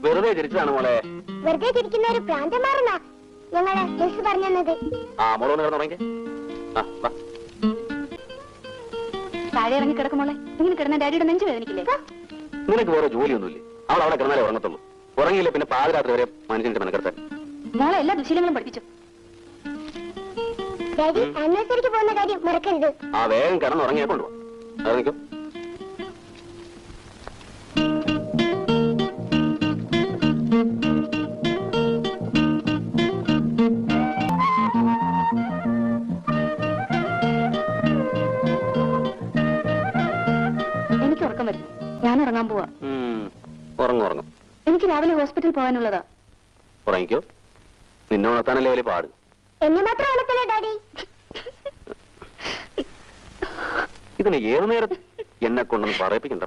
വെറുതെ ചിരിച്ചതാണ് മോളെ. വെറുതെ ചിരിക്കുന്ന ഒരു പ്രാന്തമാറുന്ന ഞങ്ങളെ മിസ് പറഞ്ഞത്. ആ മോളൊന്ന് കിടന്നുറങ്ങി. താഴെ ഇറങ്ങി കിടക്കുമോളെ. ഇങ്ങനെ കിടന്ന ഡാഡിയുടെ നെഞ്ചു വേദനിക്കില്ലേ? നിനക്ക് വേറെ ജോലിയൊന്നുമില്ലേ? അവൾ അവിടെ കിടന്നാലേ ഉറങ്ങത്തുള്ളൂ. ഉറങ്ങിയില്ല പിന്നെ പാതിരാത്രി വരെ മനുഷ്യന്റെ മെനക്കെടുത്താൻ. മോളെ എല്ലാ ദുശീലങ്ങളും പഠിപ്പിച്ചു. ഡാഡി ആനിവേഴ്സറിക്ക് പോകുന്ന കാര്യം മറക്കരുത്. ആ വേഗം കിടന്നുറങ്ങിയാ കൊണ്ടുപോവാ. ഇറങ്ങിക്കോ. എനിക്ക് ഉറക്കം വരും. ഞാൻ ഉറങ്ങാൻ പോവാ. ഉറങ്ങും. എനിക്ക് രാവിലെ ഹോസ്പിറ്റലിൽ പോകാനുള്ളതാ. ഉറങ്ങിക്കോ. നിന്നെ ഉണർത്താനല്ലേ വലിയ പാട്. എന്നെ മാത്രം ഉണർത്തല്ലേ ഡാഡി? ഇതിന് ഏതു നേരം എന്നെ കൊണ്ടൊന്ന് പറയിപ്പിക്കണ്ട.